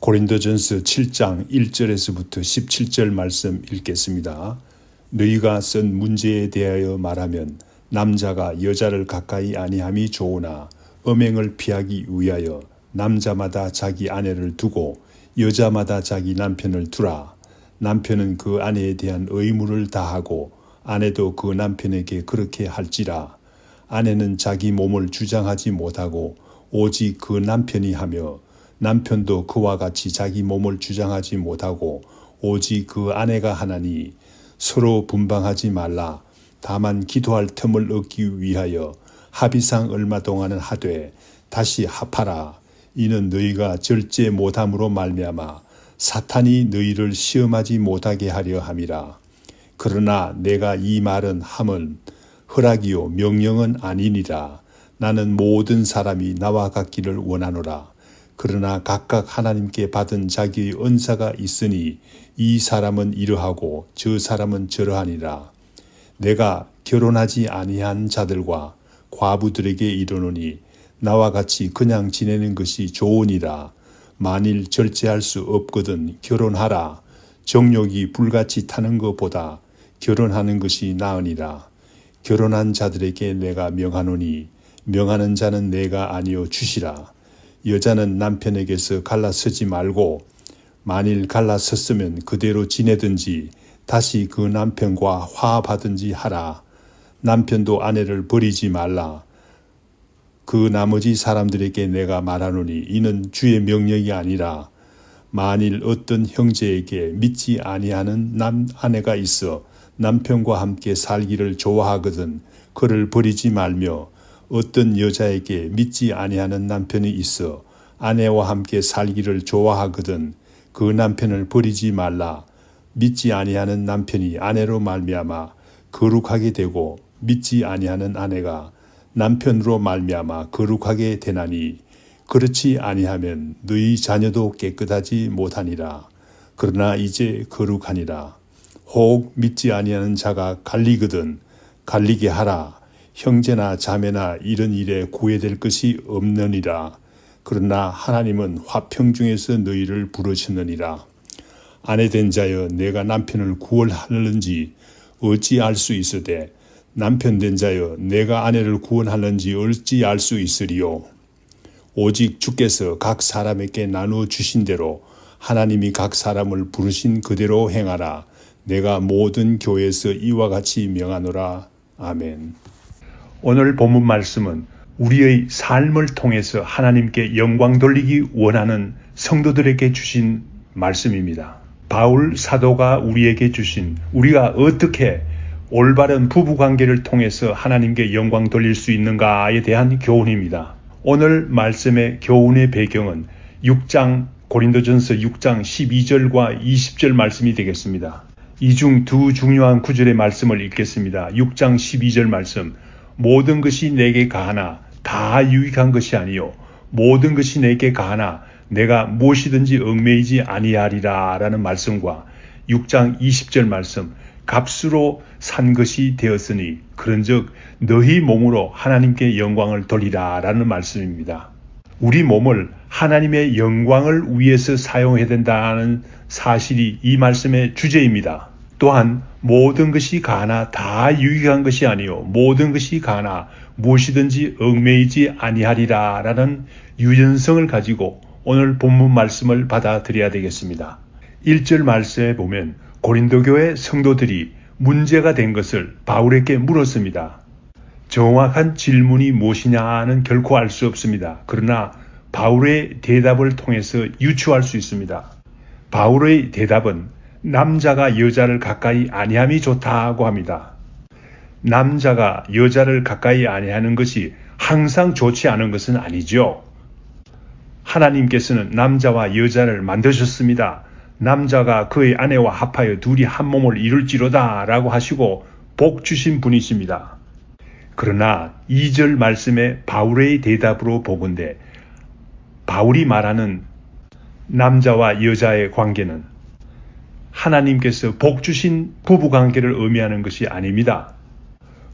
고린도전서 7장 1절에서부터 17절 말씀 읽겠습니다. 너희가 쓴 문제에 대하여 말하면 남자가 여자를 가까이 아니함이 좋으나 음행을 피하기 위하여 남자마다 자기 아내를 두고 여자마다 자기 남편을 두라. 남편은 그 아내에 대한 의무를 다하고 아내도 그 남편에게 그렇게 할지라. 아내는 자기 몸을 주장하지 못하고 오직 그 남편이 하며 남편도 그와 같이 자기 몸을 주장하지 못하고 오직 그 아내가 하나니 서로 분방하지 말라. 다만 기도할 틈을 얻기 위하여 합의상 얼마 동안은 하되 다시 합하라. 이는 너희가 절제 못함으로 말미암아 사탄이 너희를 시험하지 못하게 하려 함이라. 그러나 내가 이 말은 함은 허락이요 명령은 아니니라. 나는 모든 사람이 나와 같기를 원하노라. 그러나 각각 하나님께 받은 자기의 은사가 있으니 이 사람은 이러하고 저 사람은 저러하니라. 내가 결혼하지 아니한 자들과 과부들에게 이르노니 나와 같이 그냥 지내는 것이 좋으니라. 만일 절제할 수 없거든 결혼하라. 정욕이 불같이 타는 것보다 결혼하는 것이 나으니라. 결혼한 자들에게 내가 명하노니 명하는 자는 내가 아니요 주시라. 여자는 남편에게서 갈라서지 말고 만일 갈라섰으면 그대로 지내든지 다시 그 남편과 화합하든지 하라. 남편도 아내를 버리지 말라. 그 나머지 사람들에게 내가 말하노니 이는 주의 명령이 아니라 만일 어떤 형제에게 믿지 아니하는 아내가 있어 남편과 함께 살기를 좋아하거든 그를 버리지 말며 어떤 여자에게 믿지 아니하는 남편이 있어 아내와 함께 살기를 좋아하거든 그 남편을 버리지 말라. 믿지 아니하는 남편이 아내로 말미암아 거룩하게 되고 믿지 아니하는 아내가 남편으로 말미암아 거룩하게 되나니 그렇지 아니하면 너희 자녀도 깨끗하지 못하니라. 그러나 이제 거룩하니라. 혹 믿지 아니하는 자가 갈리거든 갈리게 하라. 형제나 자매나 이런 일에 구애될 것이 없느니라. 그러나 하나님은 화평 중에서 너희를 부르셨느니라. 아내된 자여 내가 남편을 구원하는지 어찌 알 수 있으되 남편된 자여 내가 아내를 구원하는지 어찌 알 수 있으리요. 오직 주께서 각 사람에게 나누어 주신 대로 하나님이 각 사람을 부르신 그대로 행하라. 내가 모든 교회에서 이와 같이 명하노라. 아멘. 오늘 본문 말씀은 우리의 삶을 통해서 하나님께 영광 돌리기 원하는 성도들에게 주신 말씀입니다. 바울 사도가 우리에게 주신 우리가 어떻게 올바른 부부관계를 통해서 하나님께 영광 돌릴 수 있는가에 대한 교훈입니다. 오늘 말씀의 교훈의 배경은 고린도전서 6장 12절과 20절 말씀이 되겠습니다. 이 중 두 중요한 구절의 말씀을 읽겠습니다. 6장 12절 말씀. 모든 것이 내게 가하나 다 유익한 것이 아니요 모든 것이 내게 가하나 내가 무엇이든지 얽매이지 아니하리라 라는 말씀과 6장 20절 말씀. 값으로 산 것이 되었으니 그런즉 너희 몸으로 하나님께 영광을 돌리라 라는 말씀입니다. 우리 몸을 하나님의 영광을 위해서 사용해야 된다는 사실이 이 말씀의 주제입니다. 또한 모든 것이 가하나 다 유익한 것이 아니요 모든 것이 가하나 무엇이든지 얽매이지 아니하리라 라는 유연성을 가지고 오늘 본문 말씀을 받아들여야 되겠습니다. 1절 말씀에 보면 고린도 교회 성도들이 문제가 된 것을 바울에게 물었습니다. 정확한 질문이 무엇이냐는 결코 알 수 없습니다. 그러나 바울의 대답을 통해서 유추할 수 있습니다. 바울의 대답은 남자가 여자를 가까이 아니함이 좋다고 합니다. 남자가 여자를 가까이 아니하는 것이 항상 좋지 않은 것은 아니죠. 하나님께서는 남자와 여자를 만드셨습니다. 남자가 그의 아내와 합하여 둘이 한 몸을 이룰지로다 라고 하시고 복 주신 분이십니다. 그러나 2절 말씀에 바울의 대답으로 보건대 바울이 말하는 남자와 여자의 관계는 하나님께서 복 주신 부부관계를 의미하는 것이 아닙니다.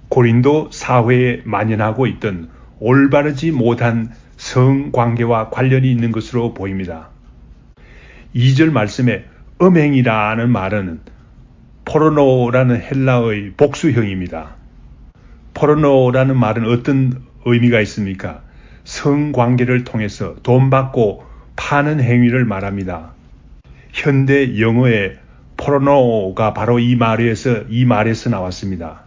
고린도 사회에 만연하고 있던 올바르지 못한 성관계와 관련이 있는 것으로 보입니다. 2절 말씀에 음행이라는 말은 포르노라는 헬라어의 복수형입니다. 포르노라는 말은 어떤 의미가 있습니까? 성관계를 통해서 돈 받고 파는 행위를 말합니다. 현대 영어의 포르노가 바로 이 말에서 나왔습니다.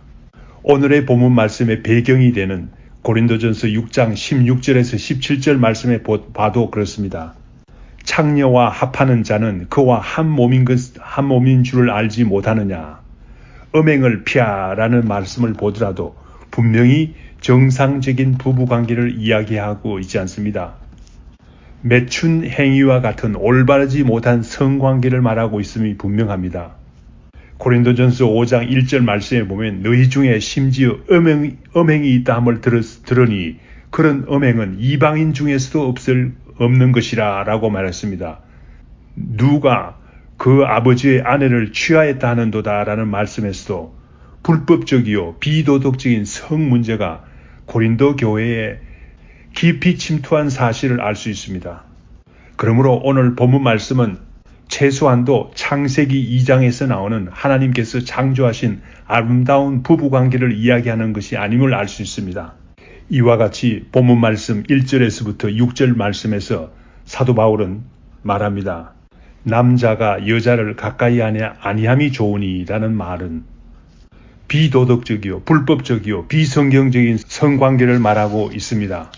오늘의 본문 말씀의 배경이 되는 고린도전서 6장 16절에서 17절 말씀에 봐도 그렇습니다. 창녀와 합하는 자는 그와 한 몸인 줄을 알지 못하느냐. 음행을 피하라는 말씀을 보더라도 분명히 정상적인 부부관계를 이야기하고 있지 않습니다. 매춘 행위와 같은 올바르지 못한 성관계를 말하고 있음이 분명합니다. 고린도전서 5장 1절 말씀에 보면 너희 중에 심지어 음행이 있다 함을 들으니 그런 음행은 이방인 중에서도 없는 것이라 라고 말했습니다. 누가 그 아버지의 아내를 취하였다 하는도다 라는 말씀에서도 불법적이요 비도덕적인 성 문제가 고린도 교회에 깊이 침투한 사실을 알 수 있습니다. 그러므로 오늘 본문 말씀은 최소한도 창세기 2장에서 나오는 하나님께서 창조하신 아름다운 부부관계를 이야기하는 것이 아님을 알 수 있습니다. 이와 같이 본문 말씀 1절에서부터 6절 말씀에서 사도 바울은 말합니다. 남자가 여자를 가까이 아니함이 좋으니 라는 말은 비도덕적이요 불법적이요 비성경적인 성관계를 말하고 있습니다.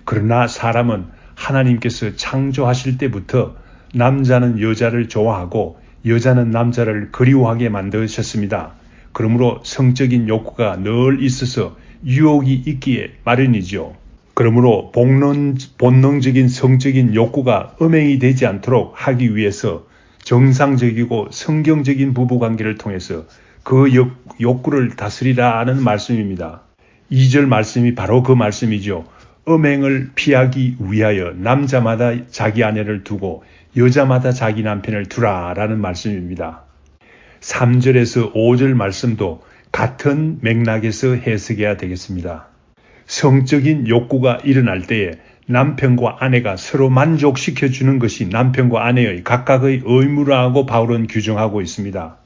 그러나 사람은 하나님께서 창조하실 때부터 남자는 여자를 좋아하고 여자는 남자를 그리워하게 만드셨습니다. 그러므로 성적인 욕구가 늘 있어서 유혹이 있기에 마련이죠. 그러므로 본능적인 성적인 욕구가 음행이 되지 않도록 하기 위해서 정상적이고 성경적인 부부관계를 통해서 그 욕구를 다스리라는 말씀입니다. 2절 말씀이 바로 그 말씀이죠. 음행을 피하기 위하여 남자마다 자기 아내를 두고 여자마다 자기 남편을 두라라는 말씀입니다. 3절에서 5절 말씀도 같은 맥락에서 해석해야 되겠습니다. 성적인 욕구가 일어날 때에 남편과 아내가 서로 만족시켜주는 것이 남편과 아내의 각각의 의무라고 바울은 규정하고 있습니다.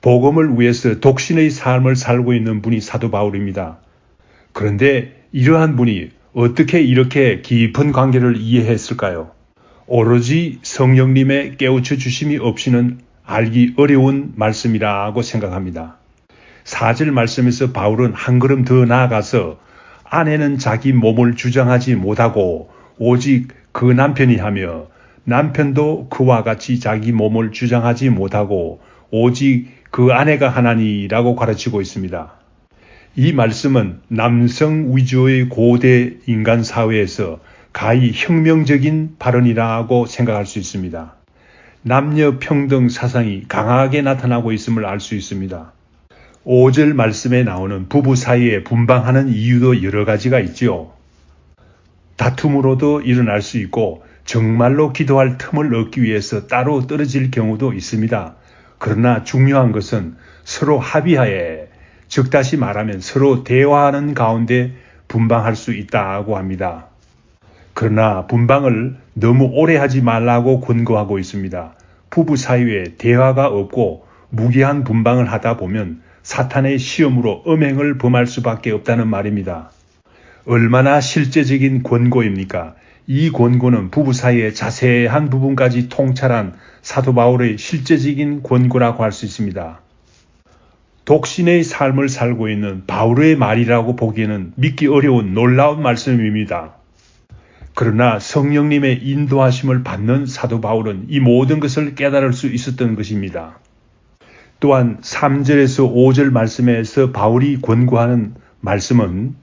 복음을 위해서 독신의 삶을 살고 있는 분이 사도 바울입니다. 그런데 이러한 분이 어떻게 이렇게 깊은 관계를 이해했을까요? 오로지 성령님의 깨우쳐 주심이 없이는 알기 어려운 말씀이라고 생각합니다. 4절 말씀에서 바울은 한 걸음 더 나아가서 아내는 자기 몸을 주장하지 못하고 오직 그 남편이 하며 남편도 그와 같이 자기 몸을 주장하지 못하고 오직 그 아내가 하나니라고 가르치고 있습니다. 이 말씀은 남성 위주의 고대 인간 사회에서 가히 혁명적인 발언이라고 생각할 수 있습니다. 남녀 평등 사상이 강하게 나타나고 있음을 알 수 있습니다. 5절 말씀에 나오는 부부 사이에 분방하는 이유도 여러 가지가 있지요. 다툼으로도 일어날 수 있고 정말로 기도할 틈을 얻기 위해서 따로 떨어질 경우도 있습니다. 그러나 중요한 것은 서로 합의하에, 즉 다시 말하면 서로 대화하는 가운데 분방할 수 있다고 합니다. 그러나 분방을 너무 오래 하지 말라고 권고하고 있습니다. 부부 사이에 대화가 없고 무기한 분방을 하다 보면 사탄의 시험으로 음행을 범할 수밖에 없다는 말입니다. 얼마나 실제적인 권고입니까? 이 권고는 부부 사이의 자세한 부분까지 통찰한 사도 바울의 실제적인 권고라고 할 수 있습니다. 독신의 삶을 살고 있는 바울의 말이라고 보기에는 믿기 어려운 놀라운 말씀입니다. 그러나 성령님의 인도하심을 받는 사도 바울은 이 모든 것을 깨달을 수 있었던 것입니다. 또한 3절에서 5절 말씀에서 바울이 권고하는 말씀은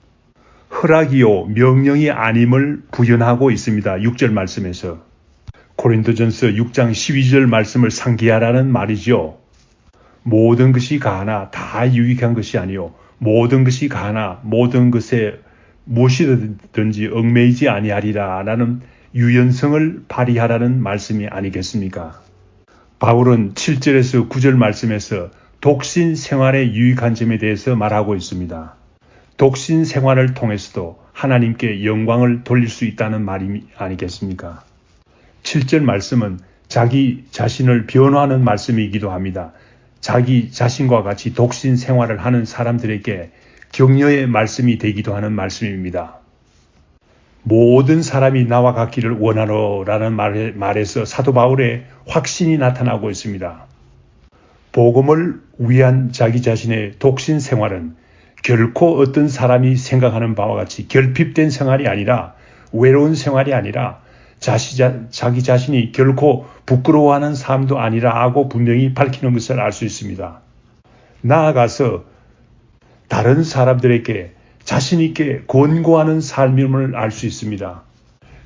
허락이요 명령이 아님을 부연하고 있습니다. 6절 말씀에서 고린도전서 6장 12절 말씀을 상기하라는 말이죠. 모든 것이 가하나 다 유익한 것이 아니요 모든 것이 가하나 모든 것에 무엇이든지 얽매이지 아니하리라 라는 유연성을 발휘하라는 말씀이 아니겠습니까? 바울은 7절에서 9절 말씀에서 독신 생활의 유익한 점에 대해서 말하고 있습니다. 독신 생활을 통해서도 하나님께 영광을 돌릴 수 있다는 말이 아니겠습니까? 7절 말씀은 자기 자신을 변호하는 말씀이기도 합니다. 자기 자신과 같이 독신 생활을 하는 사람들에게 격려의 말씀이 되기도 하는 말씀입니다. 모든 사람이 나와 같기를 원하노라는 말에서 사도 바울의 확신이 나타나고 있습니다. 복음을 위한 자기 자신의 독신 생활은 결코 어떤 사람이 생각하는 바와 같이 결핍된 생활이 아니라, 외로운 생활이 아니라, 자기 자신이 결코 부끄러워하는 삶도 아니라고 분명히 밝히는 것을 알 수 있습니다. 나아가서 다른 사람들에게 자신 있게 권고하는 삶임을 알 수 있습니다.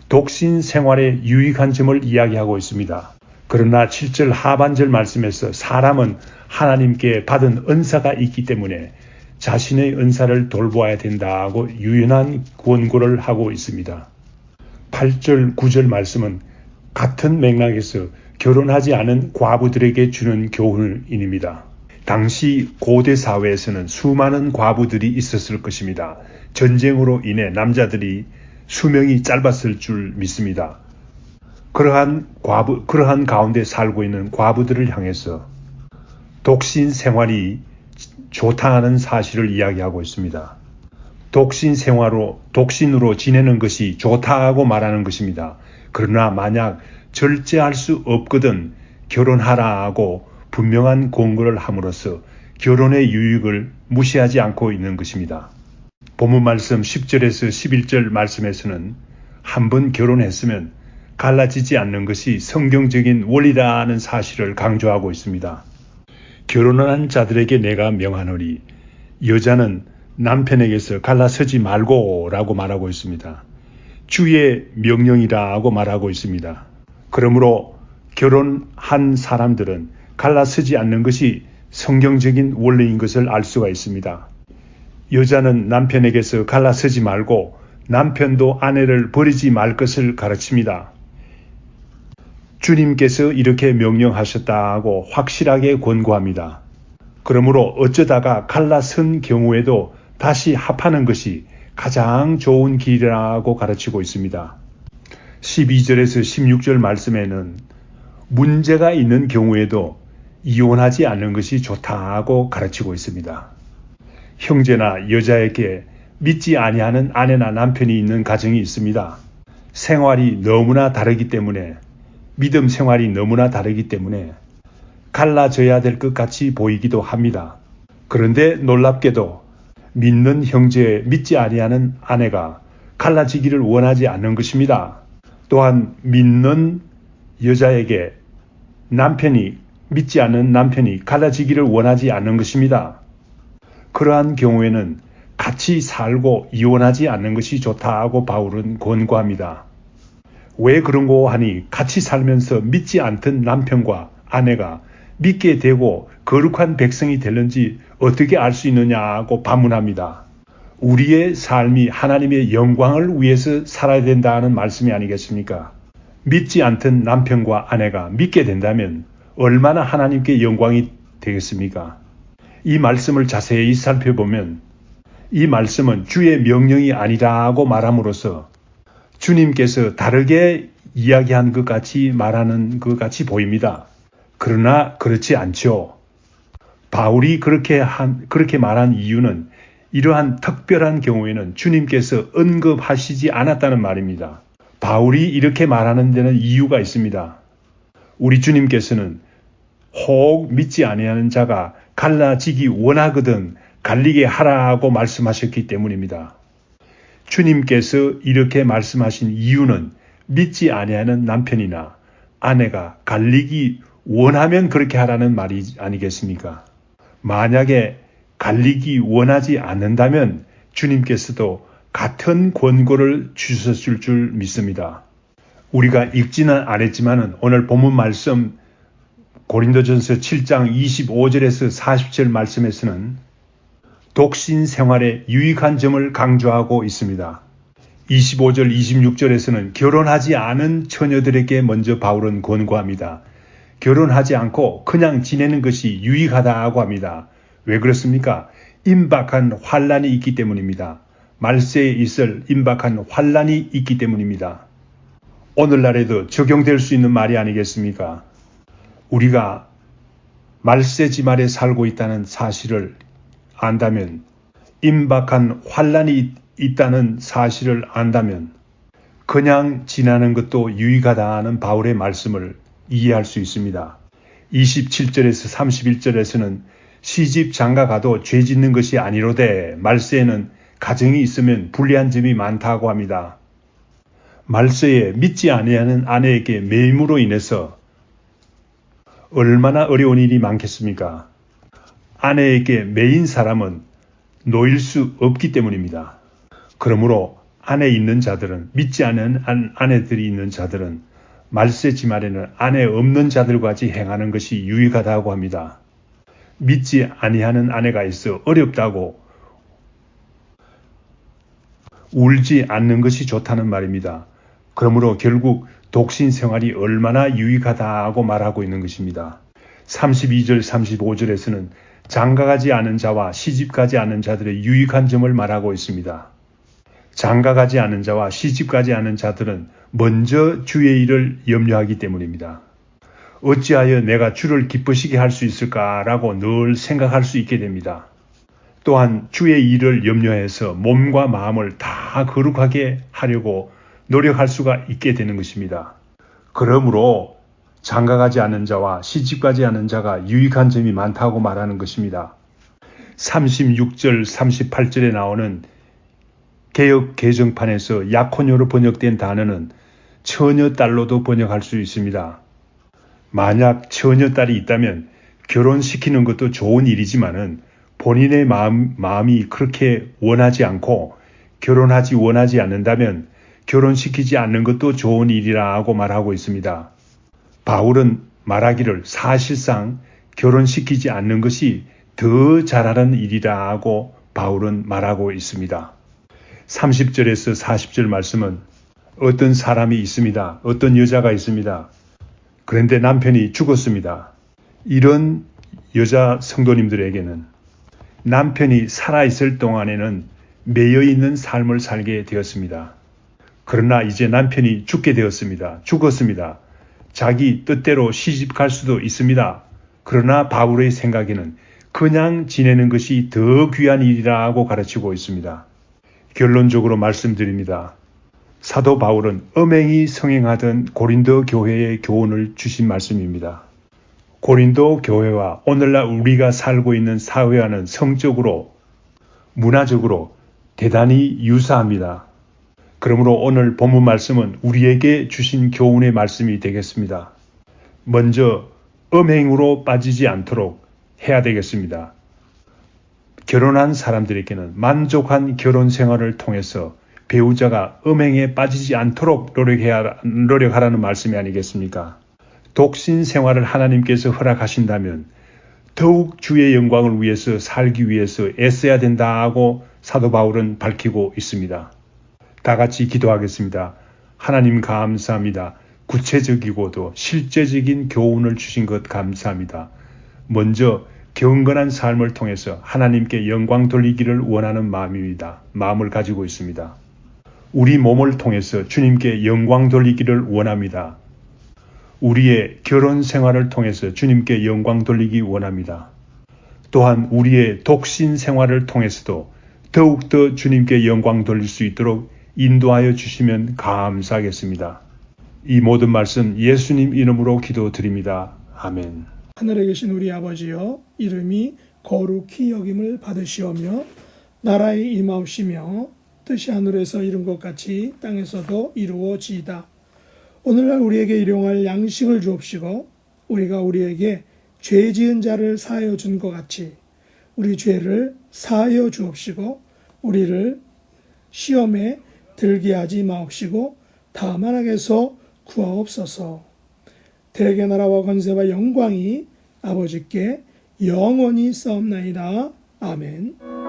독신 생활의 유익한 점을 이야기하고 있습니다. 그러나 7절 하반절 말씀에서 사람은 하나님께 받은 은사가 있기 때문에 자신의 은사를 돌보아야 된다고 유연한 권고를 하고 있습니다. 8절, 9절 말씀은 같은 맥락에서 결혼하지 않은 과부들에게 주는 교훈입니다. 당시 고대 사회에서는 수많은 과부들이 있었을 것입니다. 전쟁으로 인해 남자들이 수명이 짧았을 줄 믿습니다. 그러한 가운데 살고 있는 과부들을 향해서 독신 생활이 좋다는 사실을 이야기하고 있습니다. 독신으로 지내는 것이 좋다고 말하는 것입니다. 그러나 만약 절제할 수 없거든 결혼하라고 분명한 권고를 함으로써 결혼의 유익을 무시하지 않고 있는 것입니다. 본문 말씀 10절에서 11절 말씀에서는 한 번 결혼했으면 갈라지지 않는 것이 성경적인 원리라는 사실을 강조하고 있습니다. 결혼한 자들에게 내가 명하노니 여자는 남편에게서 갈라서지 말고 라고 말하고 있습니다. 주의 명령이라고 말하고 있습니다. 그러므로 결혼한 사람들은 갈라서지 않는 것이 성경적인 원리인 것을 알 수가 있습니다. 여자는 남편에게서 갈라서지 말고 남편도 아내를 버리지 말 것을 가르칩니다. 주님께서 이렇게 명령하셨다고 확실하게 권고합니다. 그러므로 어쩌다가 갈라선 경우에도 다시 합하는 것이 가장 좋은 길이라고 가르치고 있습니다. 12절에서 16절 말씀에는 문제가 있는 경우에도 이혼하지 않는 것이 좋다고 가르치고 있습니다. 형제나 여자에게 믿지 아니하는 아내나 남편이 있는 가정이 있습니다. 믿음 생활이 너무나 다르기 때문에 갈라져야 될 것 같이 보이기도 합니다. 그런데 놀랍게도 믿는 형제, 믿지 아니하는 아내가 갈라지기를 원하지 않는 것입니다. 또한 믿는 여자에게 믿지 않는 남편이 갈라지기를 원하지 않는 것입니다. 그러한 경우에는 같이 살고 이혼하지 않는 것이 좋다고 바울은 권고합니다. 왜 그런고 하니 같이 살면서 믿지 않던 남편과 아내가 믿게 되고 거룩한 백성이 되는지 어떻게 알 수 있느냐고 반문합니다. 우리의 삶이 하나님의 영광을 위해서 살아야 된다는 말씀이 아니겠습니까? 믿지 않던 남편과 아내가 믿게 된다면 얼마나 하나님께 영광이 되겠습니까? 이 말씀을 자세히 살펴보면 이 말씀은 주의 명령이 아니라고 말함으로써 주님께서 다르게 이야기한 것 같이 말하는 것 같이 보입니다. 그러나 그렇지 않죠. 바울이 그렇게 말한 이유는 이러한 특별한 경우에는 주님께서 언급하시지 않았다는 말입니다. 바울이 이렇게 말하는 데는 이유가 있습니다. 우리 주님께서는 혹 믿지 아니하는 자가 갈라지기 원하거든 갈리게 하라고 말씀하셨기 때문입니다. 주님께서 이렇게 말씀하신 이유는 믿지 아니하는 남편이나 아내가 갈리기 원하면 그렇게 하라는 말이 아니겠습니까? 만약에 갈리기 원하지 않는다면 주님께서도 같은 권고를 주셨을 줄 믿습니다. 우리가 읽지는 않았지만 오늘 본문 말씀 고린도전서 7장 25절에서 40절 말씀에서는 독신 생활의 유익한 점을 강조하고 있습니다. 25절, 26절에서는 결혼하지 않은 처녀들에게 먼저 바울은 권고합니다. 결혼하지 않고 그냥 지내는 것이 유익하다고 합니다. 왜 그렇습니까? 임박한 환난이 있기 때문입니다. 말세에 있을 임박한 환난이 있기 때문입니다. 오늘날에도 적용될 수 있는 말이 아니겠습니까? 우리가 말세지말에 살고 있다는 사실을 안다면, 임박한 환란이 있다는 사실을 안다면 그냥 지나는 것도 유익하다는 바울의 말씀을 이해할 수 있습니다. 27절에서 31절에서는 시집 장가 가도 죄 짓는 것이 아니로되 말세에는 가정이 있으면 불리한 점이 많다고 합니다. 말세에 믿지 아니하는 아내에게 매임으로 인해서 얼마나 어려운 일이 많겠습니까? 아내에게 매인 사람은 놓일 수 없기 때문입니다. 그러므로 아내 있는 자들은, 믿지 않은 아내들이 있는 자들은 말세지말에는 아내 없는 자들과 같이 행하는 것이 유익하다고 합니다. 믿지 아니하는 아내가 있어 어렵다고 울지 않는 것이 좋다는 말입니다. 그러므로 결국 독신 생활이 얼마나 유익하다고 말하고 있는 것입니다. 32절, 35절에서는 장가가지 않은 자와 시집가지 않은 자들의 유익한 점을 말하고 있습니다. 장가가지 않은 자와 시집가지 않은 자들은 먼저 주의 일을 염려하기 때문입니다. 어찌하여 내가 주를 기쁘시게 할 수 있을까라고 늘 생각할 수 있게 됩니다. 또한 주의 일을 염려해서 몸과 마음을 다 거룩하게 하려고 노력할 수가 있게 되는 것입니다. 그러므로 장가가지 않은 자와 시집가지 않은 자가 유익한 점이 많다고 말하는 것입니다. 36절, 38절에 나오는 개역 개정판에서 약혼녀로 번역된 단어는 처녀딸로도 번역할 수 있습니다. 만약 처녀딸이 있다면 결혼시키는 것도 좋은 일이지만은 본인의 마음이 그렇게 원하지 않고 결혼하지 원하지 않는다면 결혼시키지 않는 것도 좋은 일이라고 말하고 있습니다. 바울은 말하기를 사실상 결혼시키지 않는 것이 더 잘하는 일이라고 바울은 말하고 있습니다. 30절에서 40절 말씀은 어떤 사람이 있습니다. 어떤 여자가 있습니다. 그런데 남편이 죽었습니다. 이런 여자 성도님들에게는 남편이 살아있을 동안에는 매여있는 삶을 살게 되었습니다. 그러나 이제 남편이 죽게 되었습니다. 죽었습니다. 자기 뜻대로 시집갈 수도 있습니다. 그러나 바울의 생각에는 그냥 지내는 것이 더 귀한 일이라고 가르치고 있습니다. 결론적으로 말씀드립니다. 사도 바울은 엄행히 성행하던 고린도 교회에 교훈을 주신 말씀입니다. 고린도 교회와 오늘날 우리가 살고 있는 사회와는 성적으로, 문화적으로 대단히 유사합니다. 그러므로 오늘 본문 말씀은 우리에게 주신 교훈의 말씀이 되겠습니다. 먼저 음행으로 빠지지 않도록 해야 되겠습니다. 결혼한 사람들에게는 만족한 결혼 생활을 통해서 배우자가 음행에 빠지지 않도록 노력하라는 말씀이 아니겠습니까? 독신 생활을 하나님께서 허락하신다면 더욱 주의 영광을 위해서 살기 위해서 애써야 된다고 사도 바울은 밝히고 있습니다. 다 같이 기도하겠습니다. 하나님 감사합니다. 구체적이고도 실제적인 교훈을 주신 것 감사합니다. 먼저 경건한 삶을 통해서 하나님께 영광 돌리기를 원하는 마음을 가지고 있습니다. 우리 몸을 통해서 주님께 영광 돌리기를 원합니다. 우리의 결혼 생활을 통해서 주님께 영광 돌리기 원합니다. 또한 우리의 독신 생활을 통해서도 더욱더 주님께 영광 돌릴 수 있도록 인도하여 주시면 감사하겠습니다. 이 모든 말씀 예수님 이름으로 기도드립니다. 아멘. 하늘에 계신 우리 아버지여, 이름이 거룩히 여김을 받으시오며 나라의 임하옵시며 뜻이 하늘에서 이룬 것 같이 땅에서도 이루어지이다. 오늘날 우리에게 일용할 양식을 주옵시고 우리가 우리에게 죄 지은 자를 사하여 준 것 같이 우리 죄를 사하여 주옵시고 우리를 시험에 들게 하지 마옵시고 다만 악에서 구하옵소서. 대개 나라와 권세와 영광이 아버지께 영원히 싸움나이다. 아멘.